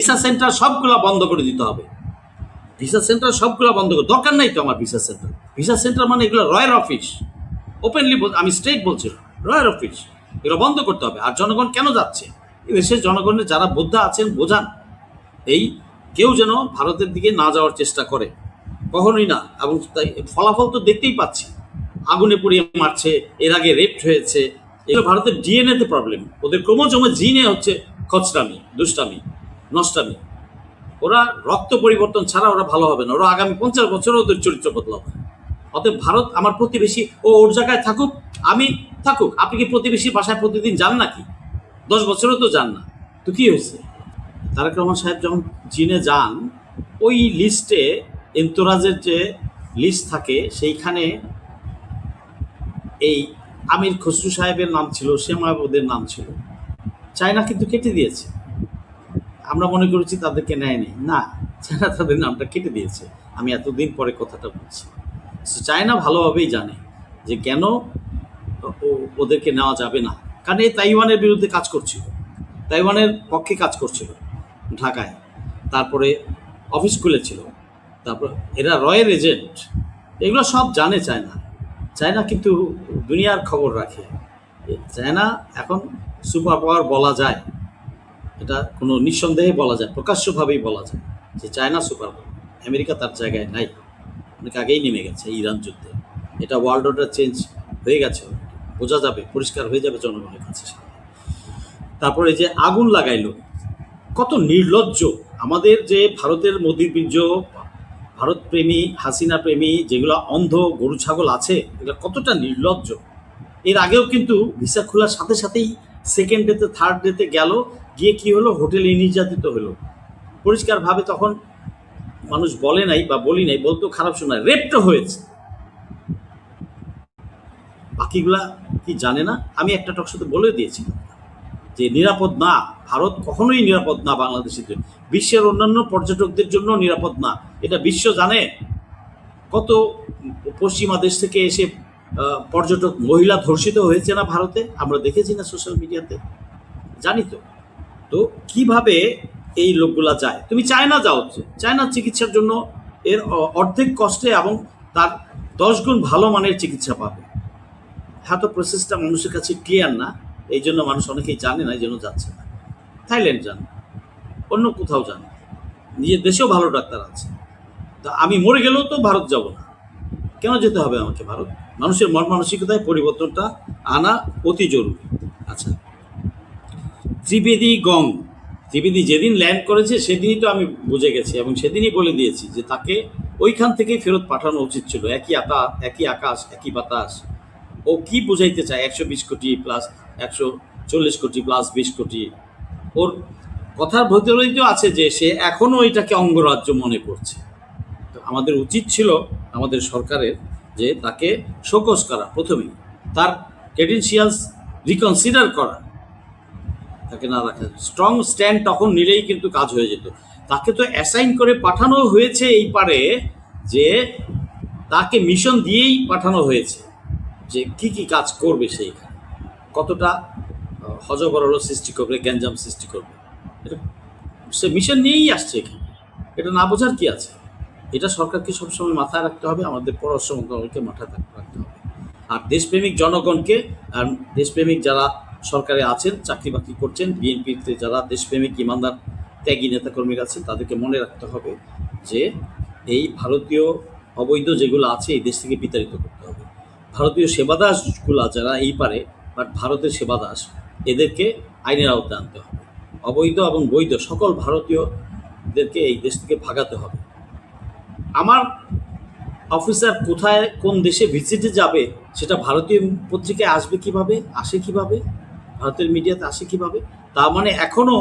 Visa centre সবগুলা বন্ধ করে দিতে হবে। ভিসা সেন্টার সবগুলা বন্ধ করে, দরকার নাই তো আমার ভিসা সেন্টার। ভিসা সেন্টার মানে এগুলো রয়্যাল অফিস, ওপেনলি আমি স্ট্রেট বলছি, রয়্যাল অফিস এগুলো বন্ধ করতে হবে। আর জনগণ কেন যাচ্ছে, দেশের জনগণের যারা বোদ্ধা আছেন বোঝান, এই কেউ যেন ভারতের দিকে না যাওয়ার চেষ্টা করে, কখনোই না। এবং তাই ফলাফল তো দেখতেই পাচ্ছি, আগুনে পুড়িয়ে মারছে, এর আগে রেপ হয়েছে। এগুলো ভারতের ডিএনএতে প্রবলেম, ওদের ক্রোমোজোমে জিনে হচ্ছে খচরামি, দুষ্টামি, নষ্টামি। ওরা রক্ত পরিবর্তন ছাড়া ওরা ভালো হবে না, ওরা আগামী 50 বছর ওদের চরিত্র বদলাবে। অতএব ভারত আমার প্রতিবেশী, ও ওর জায়গায় থাকুক, আমি থাকুক। আপনি কি প্রতিবেশীর বাসায় প্রতিদিন যান নাকি? 10 বছরও তো যান না, তো কি হয়েছে? তারেক রহমান সাহেব যখন চীনে যান, ওই লিস্টে এন্তরাজের যে লিস্ট থাকে সেইখানে এই আমির খসরু সাহেবের নাম ছিল, শেমাবুদের নাম ছিল। চায়না কিন্তু কেটে দিয়েছে। আমরা মনে করেছি তাদেরকে নেয়নি, না, চায়না তাদের নামটা কেটে দিয়েছে। আমি এতদিন পরে কথাটা বলছি। চায়না ভালোভাবেই জানে যে কেন ওদেরকে নেওয়া যাবে না, কারণ এই তাইওয়ানের বিরুদ্ধে কাজ করছিল, তাইওয়ানের পক্ষে কাজ করছিল ঢাকায়, তারপরে অফিস খুলেছিল, তারপর এরা রয়্যাল এজেন্ট, এগুলো সব জানে চায়না। চায়না কিন্তু দুনিয়ার খবর রাখে। চায়না এখন সুপার পাওয়ার বলা যায়, এটা কোনো নিঃসন্দেহে বলা যায়, প্রকাশ্যভাবেই বলা যায় যে চায়না সুপার পাওয়ার। আমেরিকা তার জায়গায় নাই, অনেক আগেই নেমে গেছে ইরান যুদ্ধে। এটা ওয়ার্ল্ড অর্ডার চেঞ্জ হয়ে গেছে, বোঝা যাবে, পরিষ্কার হয়ে যাবে জনগণের কাছে। তারপরে যে আগুন লাগাইলো, কত নির্লজ্জ আমাদের যে ভারতের মোদিবীর্য, ভারত প্রেমী, হাসিনা প্রেমী যেগুলো অন্ধ গরু ছাগল আছে, এগুলো কতটা নির্লজ্জ। এর আগেও কিন্তু ভিসা খোলার সাথে সাথেই সেকেন্ড ডেতে থার্ড ডেতে গেল, গিয়ে কি হলো, হোটেলে নির্যাতিত হলো পরিষ্কারভাবে। তখন মানুষ বলে নাই বা বলি নাই, বলতো খারাপ শোনায়, রেপটা হয়েছে। বাকিগুলা কি জানে না? আমি একটা টকশোতে বলে দিয়েছি যে নিরাপদ না, ভারত কখনোই নিরাপদ না বাংলাদেশের জন্য, বিশ্বের অন্যান্য পর্যটকদের জন্য নিরাপদ না, এটা বিশ্ব জানে। কত পশ্চিমা দেশ থেকে এসে পর্যটক মহিলা ধর্ষিত হয়েছে না ভারতে, আমরা দেখেছি না সোশ্যাল মিডিয়াতে, জানি তো। তো কিভাবে এই লোকগুলা যায়? তুমি চায়না যাও, চায়নার চিকিৎসার জন্য এর অর্ধেক কষ্টে এবং তার 10 গুণ ভালো মানের চিকিৎসা পাবে। হ্যাঁ, তো প্রসেসটা মানুষের কাছে ক্লিয়ার না, এই জন্য মানুষ অনেকেই জানে না, এই জন্য যাচ্ছে না। থাইল্যান্ড যান, অন্য কোথাও যান, নিজের দেশেও ভালো ডাক্তার আছে। তা আমি মরে গেলেও তো ভারত যাব না, কেন যেতে হবে আমাকে ভারত? মানুষের মন মানসিকতায় পরিবর্তনটা আনা অতি জরুরি। আচ্ছা, ত্রিবেদী যেদিন ল্যান্ড করেছে সেদিনই তো আমি বুঝে গেছি এবং সেদিনই বলে দিয়েছি যে তাকে ওইখান থেকেই ফেরত পাঠানো উচিত ছিল। একই আকাশ একই বাতাস। ও কি বুঝাইতে চায় 120 কোটি প্লাস 140 কোটি প্লাস 20 কোটি? ওর কথার ভেতরেই তো আছে যে সে এখনও এটাকে অঙ্গরাজ্য মনে করছে। তো আমাদের উচিত ছিল, আমাদের সরকারের, যে তাকে শোকজ করা, প্রথমেই তার ক্রেডেনশিয়ালস রিকনসিডার করা, তাকে না রাখা, স্ট্রং স্ট্যান্ড তখন নিলেই কিন্তু কাজ হয়ে যেত। তাকে তো অ্যাসাইন করে পাঠানো হয়েছে এই পারে, যে তাকে মিশন দিয়েই পাঠানো হয়েছে যে কি কি কাজ করবে, সেইখানে কতটা হজবরল সৃষ্টি করবে, গ্যাঞ্জাম সৃষ্টি করবে, এটা সে মিশন নিয়েই আসছে এখানে। এটা না বোঝার কি আছে? এটা সরকারকে সবসময় মাথায় রাখতে হবে, আমাদের পররাষ্ট্র মন্ত্রণালয়কে মাথায় রাখতে হবে। আর দেশপ্রেমিক জনগণকে, আর দেশপ্রেমিক যারা সরকারে আছেন, চাকরি বাকরি করছেন, বিএনপিতে যারা দেশপ্রেমিক ইমানদার ত্যাগী নেতাকর্মীরা আছেন, তাদেরকে মনে রাখতে হবে যে এই ভারতীয় অবৈধ যেগুলো আছে এই দেশ থেকে বিতাড়িত করতে হবে। ভারতীয় সেবাদাসগুলা যারা এই পারে, বাট ভারতের সেবাদাস, এদেরকে আইনের আওতায় আনতে হবে। অবৈধ এবং বৈধ সকল ভারতীয়দেরকে এই দেশ থেকে ভাগাতে হবে। আমার অফিসার কোথায় কোন দেশে ভিজিটে যাবে সেটা ভারতীয় পত্রিকায় আসবে কিভাবে, আসে কিভাবে, ভারতের মিডিয়াতে আসে কিভাবে? তা মানে এখনও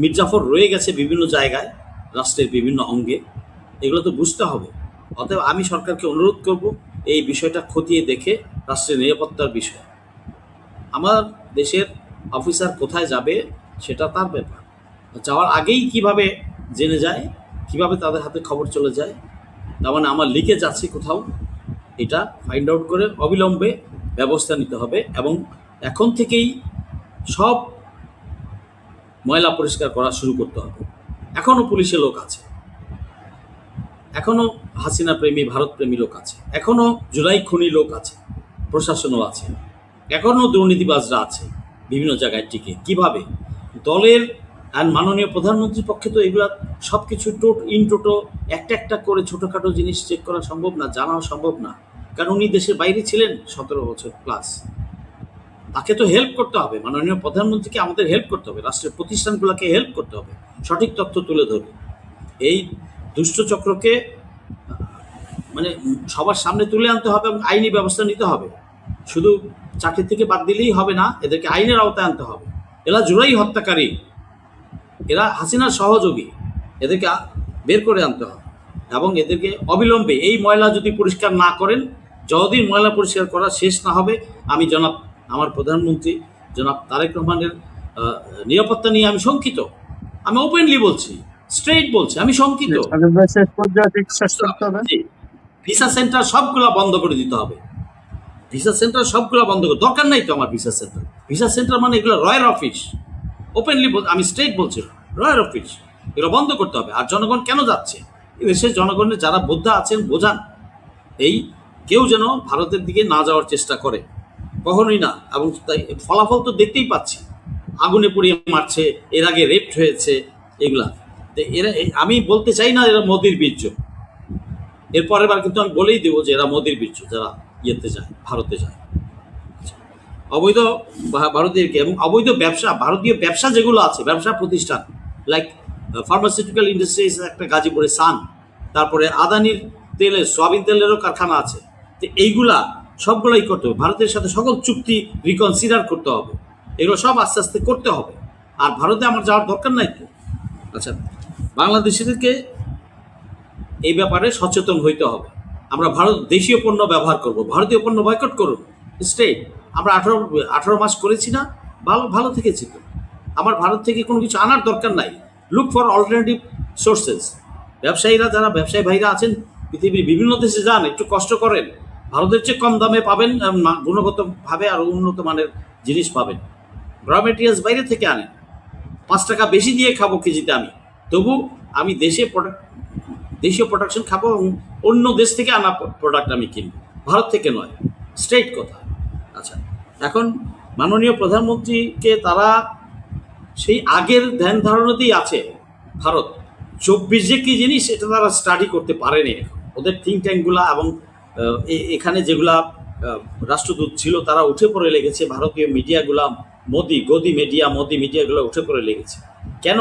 মির্জাফর রয়ে গেছে বিভিন্ন জায়গায়, রাষ্ট্রের বিভিন্ন অঙ্গে, এগুলো তো বুঝতে হবে। অতএব আমি সরকারকে অনুরোধ করব এই বিষয়টা খতিয়ে দেখে, রাষ্ট্রের নিরাপত্তার বিষয়, আমার দেশের অফিসার কোথায় যাবে সেটা তার ব্যাপার, যাওয়ার আগেই কিভাবে জেনে যায়, কিভাবে তাদের হাতে খবর চলে যায়, তার মানে আমার লিকেজ আছে কোথাও, এটা ফাইন্ড আউট করে অবিলম্বে ব্যবস্থা নিতে হবে। এবং এখন থেকেই সব ময়লা পরিষ্কার করা শুরু করতে হবে। এখনো পুলিশে লোক আছে, এখনো হাসিনা প্রেমী ভারত প্রেমী লোক আছে, এখনো জুলাই খুনি লোক আছে, প্রশাসনও আছে, এখনো দুর্নীতিবাজরা আছে বিভিন্ন জায়গায় টিকে। কিভাবে দলের আর মাননীয় প্রধানমন্ত্রীর পক্ষে তো এগুলা সব কিছু টোটো একটা একটা করে ছোটোখাটো জিনিস চেক করা সম্ভব না, জানাও সম্ভব না, কারণ উনি দেশের বাইরে ছিলেন 17 বছর প্লাস। তাকে তো হেল্প করতে হবে, মাননীয় প্রধানমন্ত্রীকে আমাদের হেল্প করতে হবে, রাষ্ট্রের প্রতিষ্ঠানগুলোকে হেল্প করতে হবে, সঠিক তথ্য তুলে ধরবে। এই দুষ্ট চক্রকে মানে সবার সামনে তুলে আনতে হবে এবং আইনি ব্যবস্থা নিতে হবে। শুধু চাকরি থেকে বাদ দিলেই হবে না, এদেরকে আইনের আওতায় আনতে হবে। এরা জুলাই হত্যাকারী, এরা হাসিনার সহযোগী, এদেরকে বের করে আনতে হবে এবং এদেরকে অবিলম্বে এই ময়লা যদি পরিষ্কার না করেন, যতদিন ময়লা পরিষ্কার করা শেষ না হবে, আমি আমার প্রধানমন্ত্রী জনাব তারেক রহমানের নিরাপত্তা নিয়ে আমি শঙ্কিত। আমি ওপেনলি বলছি, স্ট্রেইট বলছি, আমি শঙ্কিত। ভিসা সেন্টার সবগুলা বন্ধ করে দিতে হবে, ভিসা সেন্টার সবগুলা বন্ধ করে, দরকার নাই তো আমার ভিসা সেন্টার। ভিসা সেন্টার মানে এগুলো রয়্যাল অফিস, ওপেনলি আমি স্ট্রেইট বলছি, রয়্যাল অফিস এগুলো বন্ধ করতে হবে। আর জনগণ কেন যাচ্ছে, দেশের জনগণের যারা বোদ্ধা আছেন বোঝান, এই কেউ যেন ভারতের দিকে না যাওয়ার চেষ্টা করে, কখনোই না। এবং তাই ফলাফল তো দেখতেই পাচ্ছি, আগুনে পুড়িয়ে মারছে, এর আগে রেপ্ট হয়েছে, এগুলা। এরা, আমি বলতে চাই না এরা মোদির বীর্য, এরপরের বার কিন্তু আমি বলেই দেবো যে এরা মোদির বীর্য, যারা ইয়েতে যায়, ভারতে যায়, অবৈধ ভারতীয়কে এবং অবৈধ ব্যবসা, ভারতীয় ব্যবসা যেগুলো আছে, ব্যবসা প্রতিষ্ঠান লাইক ফার্মাসিউটিক্যাল ইন্ডাস্ট্রিজ একটা গাজীপুরে সান, তারপরে আদানির তেলের সয়াবিন তেলেরও কারখানা আছে। তো এইগুলা সবগুলোই করতে হবে, ভারতের সাথে সকল চুক্তি রিকনসিডার করতে হবে, এগুলো সব আস্তে আস্তে করতে হবে। আর ভারতে আমার যাওয়ার দরকার নাই তো। আচ্ছা, বাংলাদেশিদেরকে এই ব্যাপারে সচেতন হইতে হবে। আমরা ভারত দেশীয় পণ্য ব্যবহার করব, ভারতীয় পণ্য বয়কট করুন স্ট্রেট। আমরা 18 মাস করেছি না, ভালো থেকেছি তো। আমার ভারত থেকে কোনো কিছু আনার দরকার নাই। Look for alternative sources. ব্যবসায়ীরা, যারা ব্যবসায়ী ভাইরা আছেন পৃথিবীর বিভিন্ন দেশে যান, একটু কষ্ট করেন, ভারতের চেয়ে কম দামে পাবেন, গুণগতভাবে আরও উন্নত মানের জিনিস পাবেন। র মেটেরিয়ালস বাইরে থেকে আনেন, 5 টাকা বেশি দিয়ে খাবো কেজিতে আমি, তবু আমি দেশীয় প্রোডাকশন খাবো এবং অন্য দেশ থেকে আনা প্রোডাক্ট আমি কিনব, ভারত থেকে নয়। স্ট্রেইট কথা। আচ্ছা, এখন মাননীয় প্রধানমন্ত্রীকে তারা সেই আগের ধ্যান ধারণাতেই আছে। ভারত 24 যে কী জিনিস, এটা তারা স্টাডি করতে পারেনি। ওদের থিঙ্ক ট্যাঙ্কগুলা এবং এখানে যেগুলা রাষ্ট্রদূত ছিল তারা উঠে পড়ে লেগেছে, ভারতীয় মিডিয়াগুলা, মোদি মিডিয়াগুলো উঠে পড়ে লেগেছে। কেন?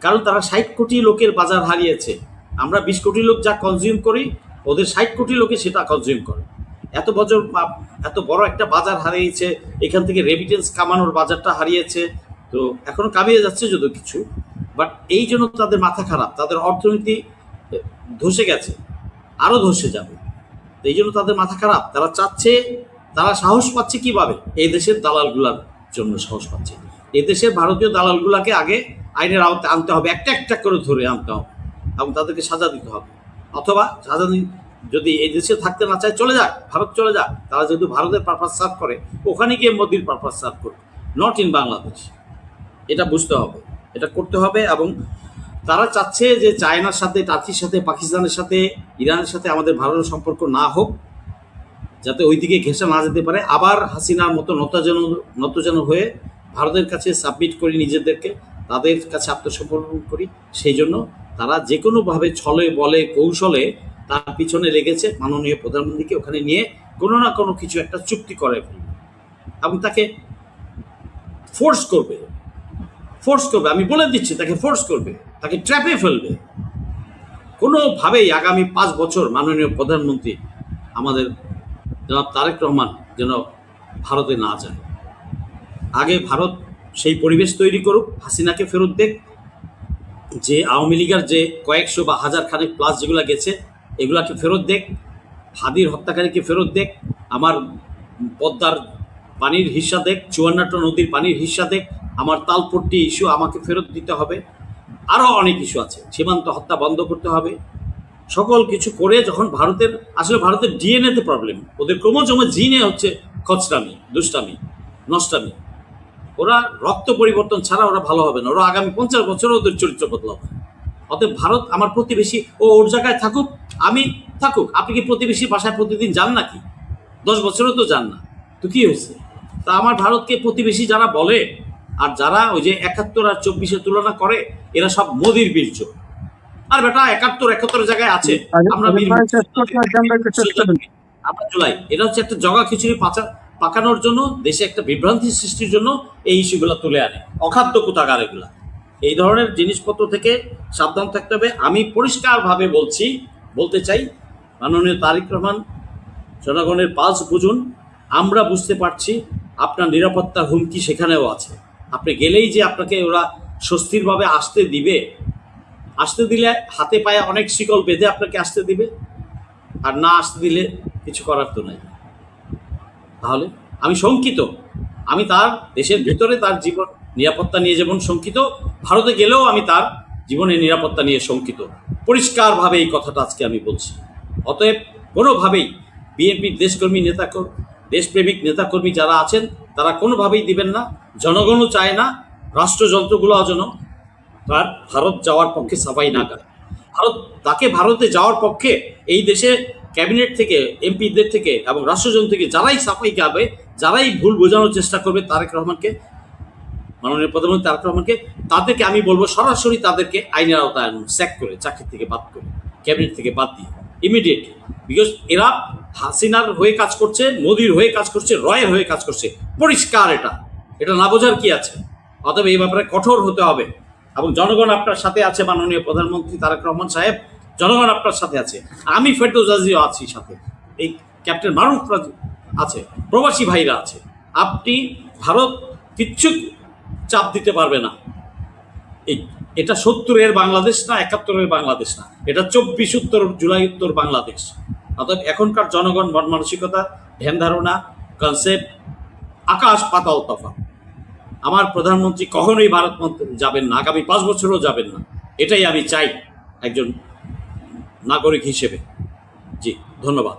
কারণ তারা 60 কোটি লোকের বাজার হারিয়েছে। আমরা 20 কোটি লোক যা কনজিউম করি, ওদের 60 কোটি লোকে সেটা কনজিউম করে। এত বড় একটা বাজার হারিয়েছে, এখান থেকে রেমিটেন্স কামানোর বাজারটা হারিয়েছে। তো এখনো কামিয়ে যাচ্ছে যত কিছু, বাট এই জন্য তাদের মাথা খারাপ, তাদের অর্থনীতি ধসে গেছে, আরও ধসে যাবে। এই জন্য তাদের মাথা খারাপ। তারা চাচ্ছে, তারা সাহস পাচ্ছে কিভাবে? এই দেশের দালালগুলার জন্য সাহস পাচ্ছে। এই দেশের ভারতীয় দালালগুলাকে আগে আইনের আওতায় আনতে হবে, একটা একটা করে ধরে আনতে হবে এবং তাদেরকে সাজা দিতে হবে। অথবা সাজা যদি এই দেশে থাকতে না চায়, চলে যাক, ভারত চলে যাক। তারা যেহেতু ভারতের পারপাস সার্ভ করে, ওখানে গিয়ে মোদির পারপাস সার্ভ করবে, নট ইন বাংলাদেশ। এটা বুঝতে হবে, এটা করতে হবে। এবং তারা চাচ্ছে যে চায়নার সাথে, টার্কির সাথে, পাকিস্তানের সাথে, ইরানের সাথে আমাদের ভারতের সম্পর্ক না হোক, যাতে ওইদিকে ঘেঁষা না যেতে পারে। আবার হাসিনার মতো নতজানু হয়ে ভারতের কাছে সাবমিট করি নিজেদেরকে, তাদের কাছে আত্মসমর্পণ করি। সেই জন্য তারা যে কোনোভাবে ছলে বলে কৌশলে তার পিছনে লেগেছে, মাননীয় প্রধানমন্ত্রীকে ওখানে নিয়ে কোনো না কোনো কিছু একটা চুক্তি করে ফেলবে এবং তাকে ফোর্স করবে। আমি বলে দিচ্ছি, তাকে ফোর্স করবে, তাকে ট্র্যাপে ফেলবে। কোনোভাবেই আগামী 5 বছর মাননীয় প্রধানমন্ত্রী আমাদের জনাব তারেক রহমান যেন ভারতে না যায়। আগে ভারত সেই পরিবেশ তৈরি করুক, হাসিনাকে ফেরত দেখ, যে আওয়ামী লীগের যে কয়েকশো বা হাজার খানেক প্লাস যেগুলো গেছে এগুলাকে ফেরত দেখ, হাদির হত্যাকারীকে ফেরত দেখ, আমার পদ্মার পানির হিস্সা দেখ, 54টা নদীর পানির হিস্সা দেখ, আমার তালপট্টি ইস্যু আমাকে ফেরত দিতে হবে। আরও অনেক ইস্যু আছে, সীমান্ত হত্যা বন্ধ করতে হবে। সকল কিছু করে যখন ভারতের ডিএনএতে প্রবলেম, ওদের ক্রোমোজোম জিনে হচ্ছে খচরামি, দুষ্টামি, নষ্টামি। ওরা রক্ত পরিবর্তন ছাড়া ওরা ভালো হবে না। ওরা আগামী 50 বছরও ওদের চরিত্র বদলাবে। অতএব ভারত আমার প্রতিবেশী, ওর জায়গায় থাকুক, আমি থাকুক। আপনি কি প্রতিবেশী বাসায় প্রতিদিন যান নাকি? 10 বছরও তো যান না, তো কি হয়েছে? তা আমার ভারতকে প্রতিবেশী যারা বলে, আর যারা ওই যে 71 আর 24-এর তুলনা করে, এরা সব মোদির বীর্য। আর বেটা 71 জায়গায় আছে, আমরা আমরা জুলাই। এটা হচ্ছে একটা জগা খিচুড়ি পাকানোর জন্য, দেশে একটা বিভ্রান্তি সৃষ্টির জন্য এই ইস্যুগুলো তুলে আনে, অখাদ্য কোথাকার এগুলা। এই ধরনের জিনিসপত্র থেকে সাবধান থাকতে হবে। আমি পরিষ্কারভাবে বলতে চাই, মাননীয় তারেক রহমান, জনগণের পালস বুঝুন। আমরা বুঝতে পারছি আপনার নিরাপত্তার হুমকি সেখানেও আছে। আপনি গেলেই যে আপনাকে ওরা স্বস্তিরভাবে আসতে দিলে হাতে পায়ে অনেক শিকল বেঁধে আপনাকে আসতে দিবে, আর না আসতে দিলে কিছু করার তো নাই। তাহলে আমি শঙ্কিত, আমি তার দেশের ভিতরে তার জীবন নিরাপত্তা নিয়ে যেমন শঙ্কিত, ভারতে গেলেও আমি তার জীবনের নিরাপত্তা নিয়ে শঙ্কিত। পরিষ্কারভাবে এই কথাটা আজকে আমি বলছি। অতএব কোনোভাবেই বিএনপির দেশপ্রেমিক নেতাকর্মী যারা আছেন তারা কোনোভাবেই দিবেন না। জনগণও চায় না রাষ্ট্রযন্ত্রগুলো যেন তার ভারত যাওয়ার পক্ষে সাফাই না করে। ভারতে যাওয়ার পক্ষে এই দেশে ক্যাবিনেট থেকে, এমপিদের থেকে এবং রাষ্ট্রযন্ত্র থেকে যারাই সাফাই গাবে, যারাই ভুল বোঝানোর চেষ্টা করবে মাননীয় প্রধানমন্ত্রী তারেক রহমানকে, তাদেরকে আমি বলবো সরাসরি তাদেরকে আইনের আওতায় আনুন, স্যাক করে, চাকরি থেকে বাদ করে, ক্যাবিনেট থেকে বাদ দিয়ে ইমিডিয়েটলি। বিকজ এরা হাসিনার হয়ে কাজ করছে, মোদির হয়ে কাজ করছে, রয়ের হয়ে কাজ করছে। পরিষ্কার, এটা না বোঝার কি আছে? অতএব এই ব্যাপারে কঠোর হতে হবে। এবং জনগণ আপনার সাথে আছে, মাননীয় প্রধানমন্ত্রী তারেক রহমান সাহেব, জনগণ আপনার সাথে আছে। আমি ফেরদৌস আজিও আছি সাথে, এই ক্যাপ্টেন মারুফ আছে, প্রবাসী ভাইরা আছে। আপনি ভারত কিচ্ছু চাপ দিতে পারবে না। এটা 70-এর বাংলাদেশ না, 71-এর বাংলাদেশ না, এটা 24 উত্তর জুলাই উত্তর বাংলাদেশ। অর্থাৎ এখনকার জনগণ মন মানসিকতা, ধ্যান ধারণা, কনসেপ্ট আকাশ পাতাল তফাৎ। আমার প্রধানমন্ত্রী কখনোই ভারত যাবেন না, আগামী 5 বছরও যাবেন না। এটাই আমি চাই একজন নাগরিক হিসেবে। জি, ধন্যবাদ।